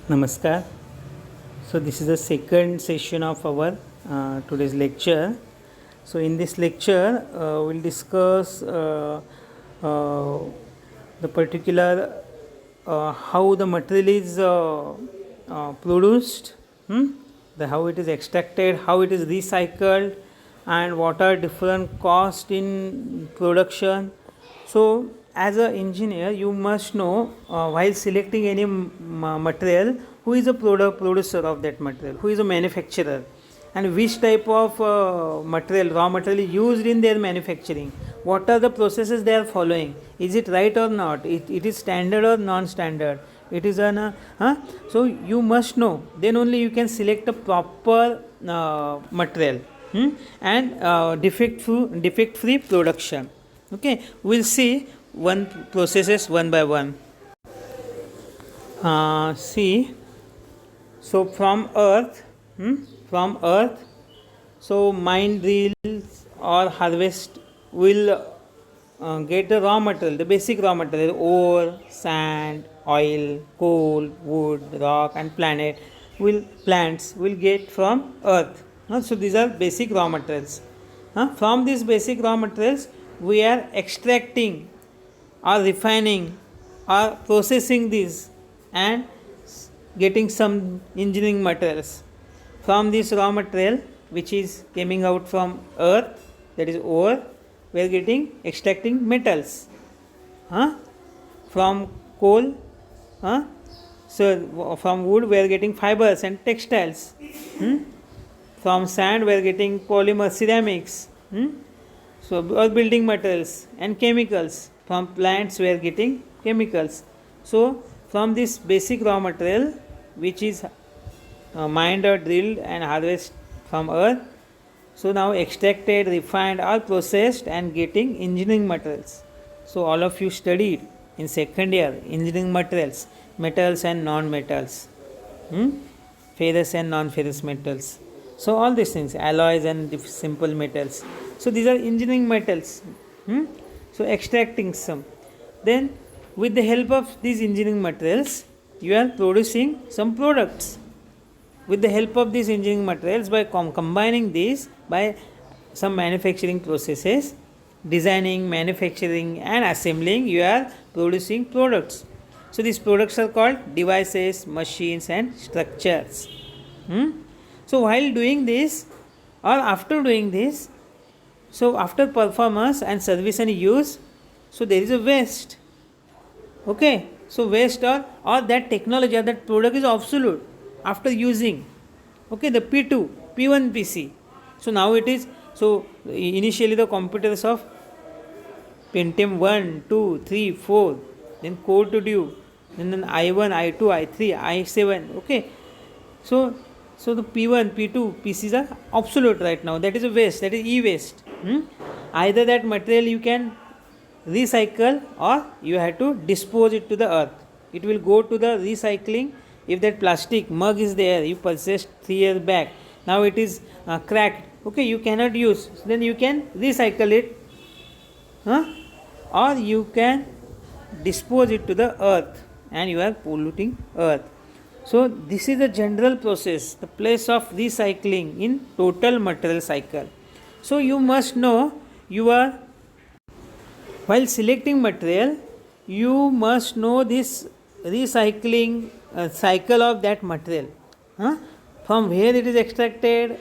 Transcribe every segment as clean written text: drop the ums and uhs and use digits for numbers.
Namaskar. So this is the second session of our today's lecture. So in this lecture, we'll discuss uh, the particular how the material is produced, how it is extracted, how it is recycled, and what are different costs in production. So as an engineer, you must know while selecting any material, who is a producer of that material, who is a manufacturer, and which type of raw material is used in their manufacturing. What are the processes they are following? Is it right or not? It is standard or non-standard? It is an so you must know. Then only you can select a proper material and defect free production. Okay, we'll see one processes one by one. See, so from earth, so mine drills or harvest will get the raw material, the basic raw material: ore, sand, oil, coal, wood, rock, and plants will get from earth. So these are basic raw materials. From these basic raw materials, we are extracting or refining or processing these and getting some engineering materials. From this raw material which is coming out from earth, that is ore, we are getting extracting metals. From coal, so from wood we are getting fibers and textiles. From sand we are getting polymer ceramics. So all building materials and chemicals. From plants we are getting chemicals. So from this basic raw material which is mined or drilled and harvested from earth, so now extracted, refined or processed and getting engineering materials. So all of you studied in second year engineering materials, metals and non-metals, ferrous and non-ferrous metals. So all these things, alloys and simple metals. So these are engineering metals. So extracting some. Then with the help of these engineering materials, you are producing some products. With the help of these engineering materials, by combining these by some manufacturing processes, designing, manufacturing and assembling, you are producing products. So these products are called devices, machines and structures. So while doing this or after doing this, so after performance and service and use, so there is a waste. Okay, so waste or that technology or that product is obsolete after using. Okay, the P2, P1 PC. So now it is, so initially the computers of Pentium 1, 2, 3, 4, then Core to Duo, then I1, I2, I3, I7. Okay, so the P1, P2 PCs are obsolete right now. That is a waste, that is e-waste. Either that material you can recycle or you have to dispose it to the earth. It will go to the recycling. If that plastic mug is there, you purchased 3 years back, now it is cracked. Okay, you cannot use. Then you can recycle it, or you can dispose it to the earth, and you are polluting earth. So this is the general process, the place of recycling in total material cycle. So you must know while selecting material, you must know this recycling cycle of that material. From where it is extracted,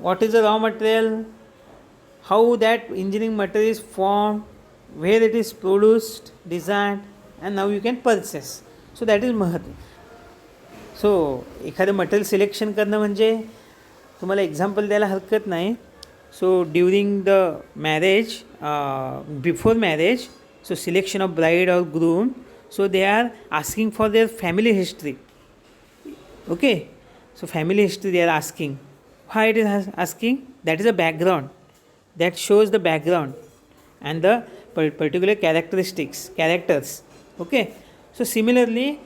what is the raw material, how that engineering material is formed, where it is produced, designed, and now you can purchase. So that is महत्व. सो एखादं material selection करणं म्हणजे तुम्हाला example द्यायला हरकत नाही. So during the marriage, before marriage, so selection of bride or groom, so they are asking for their family history. Okay, so family history they are asking. Why it is asking? That is a background that shows the background and the particular characters. Okay, so similarly,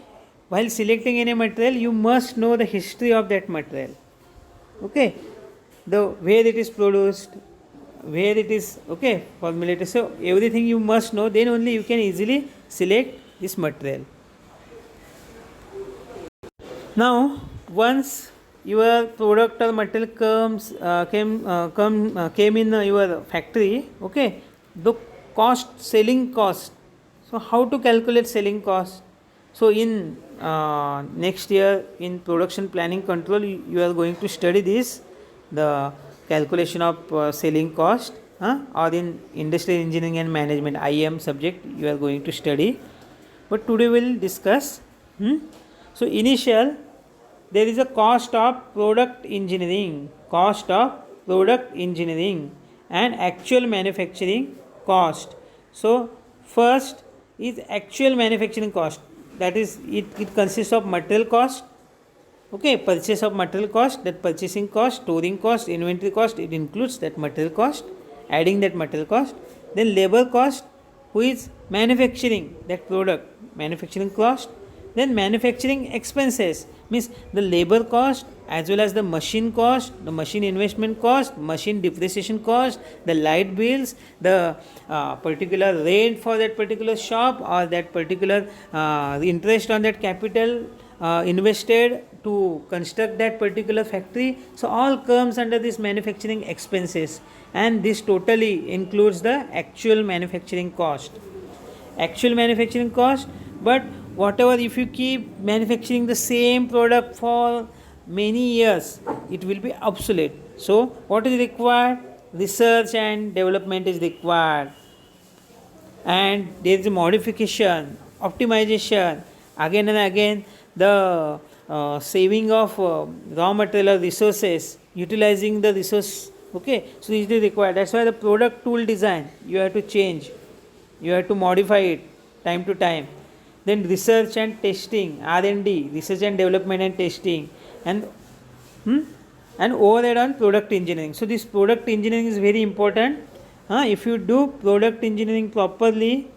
while selecting any material, you must know the history of that material. Okay, the where it is produced, where it is, okay, formulated. So everything you must know, then only you can easily select this material. Now once your product or material came in your factory, okay, the selling cost. So how to calculate selling cost? So in next year in production planning control, you are going to study this, the calculation of selling cost, or in industrial engineering and management IM subject you are going to study. But today we will discuss. So initial, there is a cost of product engineering, and actual manufacturing cost. So first is actual manufacturing cost, that is it consists of material cost, okay, purchase of material cost, that purchasing cost, storing cost, inventory cost, it includes that material cost, adding that material cost. Then labor cost, who is manufacturing that product, manufacturing cost. Then manufacturing expenses, means the labor cost as well as the machine cost, the machine investment cost, machine depreciation cost, the light bills, the particular rent for that particular shop, or that particular interest on that capital invested to construct that particular factory. So all comes under this manufacturing expenses, and this totally includes the actual manufacturing cost. But whatever, if you keep manufacturing the same product for many years, it will be obsolete. So what is required? Research and development is required, and there is a modification, optimization, again and again, the saving of raw material resources, utilizing the resource, okay. So it is required. That's why the product tool design you have to change, you have to modify it time to time. Then research and testing, R&D, research and development and testing, and overhead on product engineering. So this product engineering is very important. If you do product engineering properly,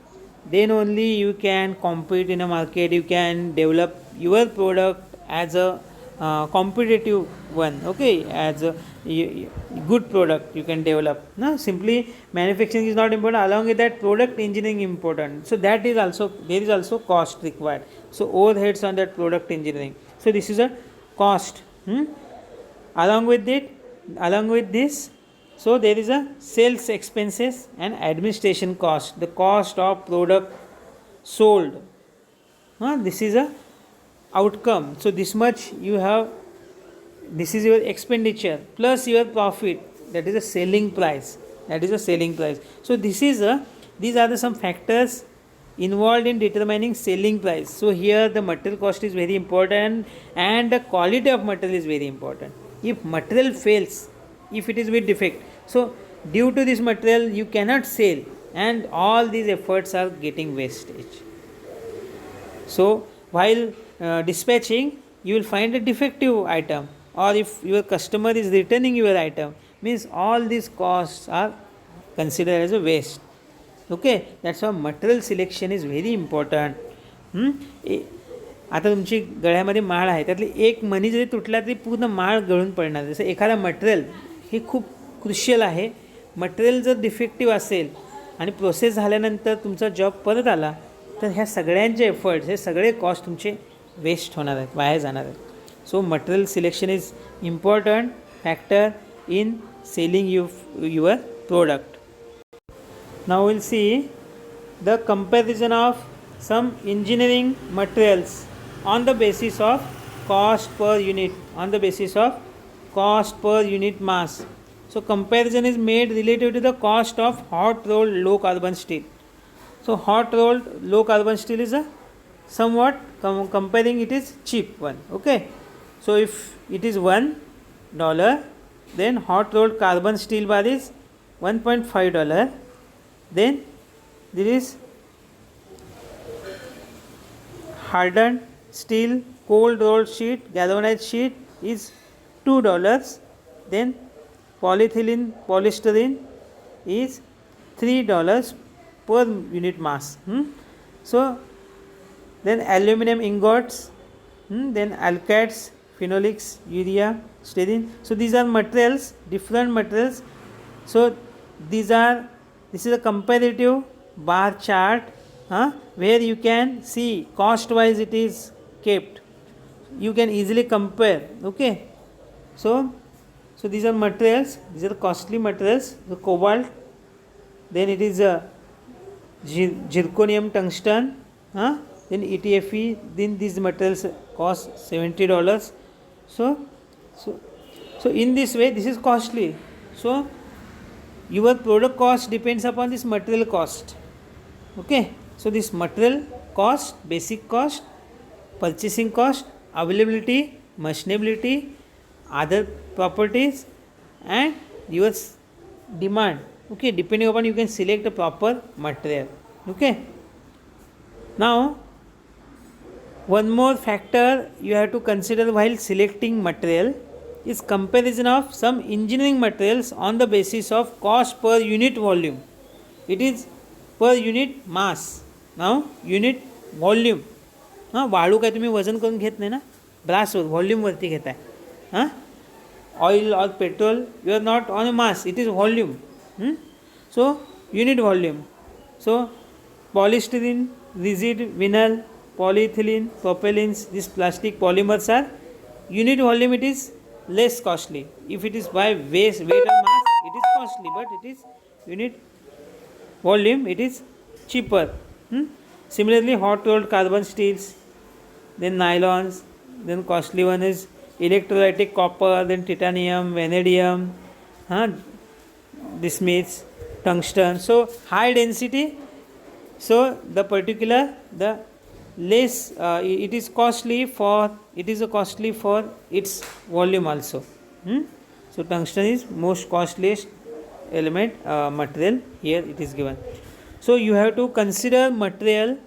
then only you can compete in a market, you can develop your product as a competitive one, okay, as a good product you can develop. Simply manufacturing is not important, along with that product engineering important. So that is also, there is also cost required. So overheads on that product engineering. So this is a cost. Along with this, so there is a sales expenses and administration cost, the cost of product sold. This is a outcome. So this much you have, this is your expenditure plus your profit, that is a selling price. So these are the some factors involved in determining selling price. So here the material cost is very important, and the quality of material is very important. If material fails, if it is with defect, so due to this material you cannot sell, and all these efforts are getting wastage. So while dispatching, you will find a defective item, or if your customer is returning your item, means all these costs are considered as a waste, okay. That's why material selection is very important. आता तुमची गळ्यामध्ये माळ आहे, त्यातली एक मणी जरी तुटला तरी पूर्ण माळ गळून पडणार. जसं एखादा मटेरियल हे खूप क्रुशियल आहे. मटेरियल जर डिफेक्टिव्ह असेल आणि प्रोसेस झाल्यानंतर तुमचा जॉब परत आला, तर ह्या सगळ्यांचे एफर्ट्स, हे सगळे कॉस्ट तुमचे वेस्ट होणार आहेत, वाया जाणार आहेत. So material selection is important factor in selling your product. Now will see the comparison of some engineering materials on the basis of cost per unit mass. So comparison is made relative to the cost of hot rolled low carbon steel. So hot rolled low carbon steel is a somewhat comparing, it is cheap one, okay. So if it is $1, then hot rolled carbon steel bar is $1.5. Then there is hardened steel cold rolled sheet, galvanized sheet is $2. Then polystyrene is $3 per unit mass. So then aluminum ingots, then alkyds, phenolics, urea, styrene. So these are materials, different materials. So this is a comparative bar chart, where you can see cost wise it is kept. you can easily compare. Okay, so these are materials, these are costly materials. The cobalt, then it is a zirconium, tungsten, then ETFE. Then these materials cost $70. So so so in this way this is costly. So your product cost depends upon this material cost. Okay, so this material cost, basic cost, purchasing cost, availability, machinability, other properties, and your demand. Okay, depending upon, you can select a proper material. Okay, now one more factor you have to consider while selecting material is comparison of some engineering materials on the basis of cost per unit volume. It is per unit mass. Now unit volume. वाळू काय तुम्ही वजन करून घेत नाही ना, ब्रासवर व्हॉल्यूमवरती घेताय. Oil और petrol, you are not on a mass, it is volume. So unit volume. So polystyrene, rigid, vinyl, polyethylene, propellants, these plastic polymers are unit volume, it is less costly. If it is by weight or mass, it is costly, but it is unit volume, it is cheaper. Similarly, hot rolled carbon steels, then nylons, then costly one is electrolytic copper, then titanium, vanadium, bismuth, tungsten. So high density, so the particular, the less it is costly for, it is a costly for its volume also. So tungsten is most costliest element, material here it is given. So you have to consider material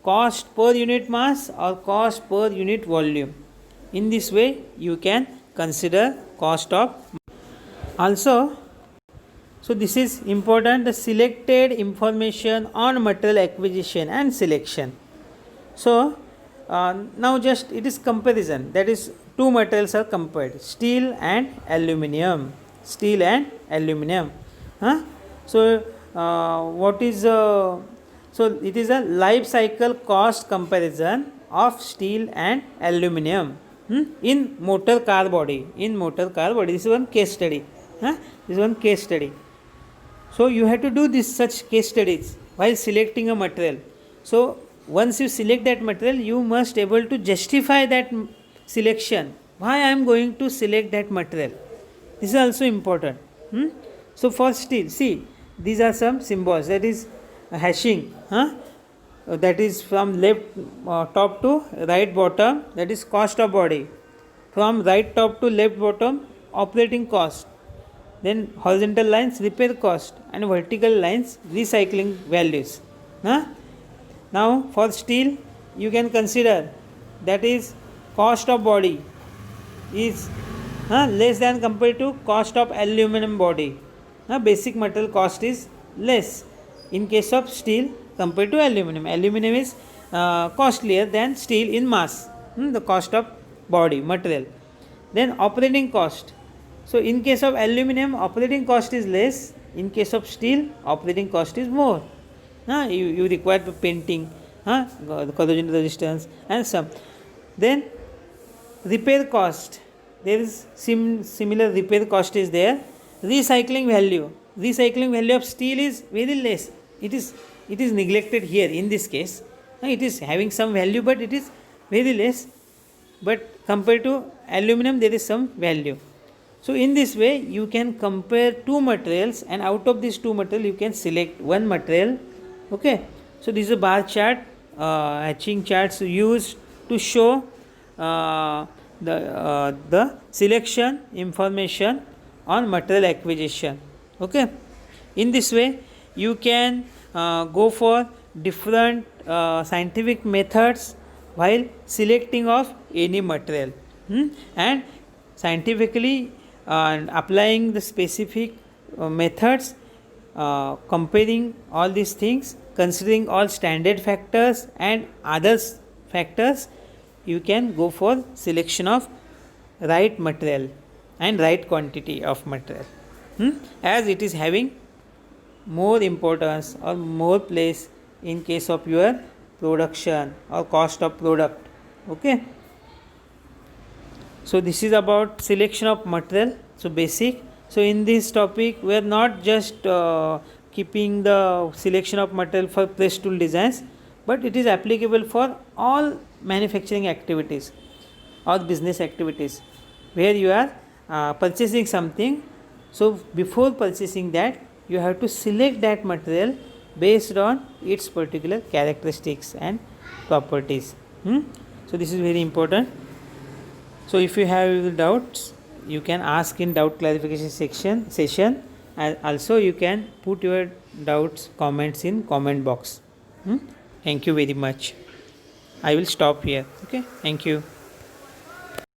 cost per unit mass or cost per unit volume. In this way you can consider cost of. Also, so this is important, the selected information on material acquisition and selection. So now just it is comparison, that is two materials are compared, steel and aluminium. Steel and aluminium. So what is so it is a life cycle cost comparison of steel and aluminium in motor car body. In motor car body, this is one case study. This is one case study. So you have to do this such case studies while selecting a material. So once you select that material, you must able to justify that selection. Why I am going to select that material? This is also important. So for steel, see, these are some symbols, that is hashing, that is from left top to right bottom, that is cost of body. From right top to left bottom, operating cost. Then horizontal lines, repair cost, and vertical lines, recycling values. Now for steel you can consider, that is cost of body is less than compared to cost of aluminum body. Basic material cost is less in case of steel compared to aluminum. Aluminum is costlier than steel in mass, the cost of body material. Then operating cost. So in case of aluminum, operating cost is less. In case of steel, operating cost is more. You require painting, corrosion resistance and some. Then repair cost, there is similar repair cost is there. Recycling value of steel is very less. It is neglected here in this case. It is having some value, but it is very less. But compared to aluminum, there is some value. So in this way you can compare two materials, and out of these two materials you can select one material. Okay, so this is a bar chart, hatching charts used to show the selection information on material acquisition. Okay, in this way you can go for different scientific methods while selecting of any material, and scientifically applying the specific methods, comparing all these things, considering all standard factors and other factors, you can go for selection of right material and right quantity of material, as it is having more importance or more place in case of your production or cost of product. Okay. So this is about selection of material, so basic. So in this topic we are not just keeping the selection of material for press tool designs, but it is applicable for all manufacturing activities or business activities where you are purchasing something. So before purchasing that, you have to select that material based on its particular characteristics and properties. So this is very important. So if you have doubts, you can ask in doubt clarification session, and also you can put your doubts comments in comment box. Thank you very much. I will stop here. Okay, thank you.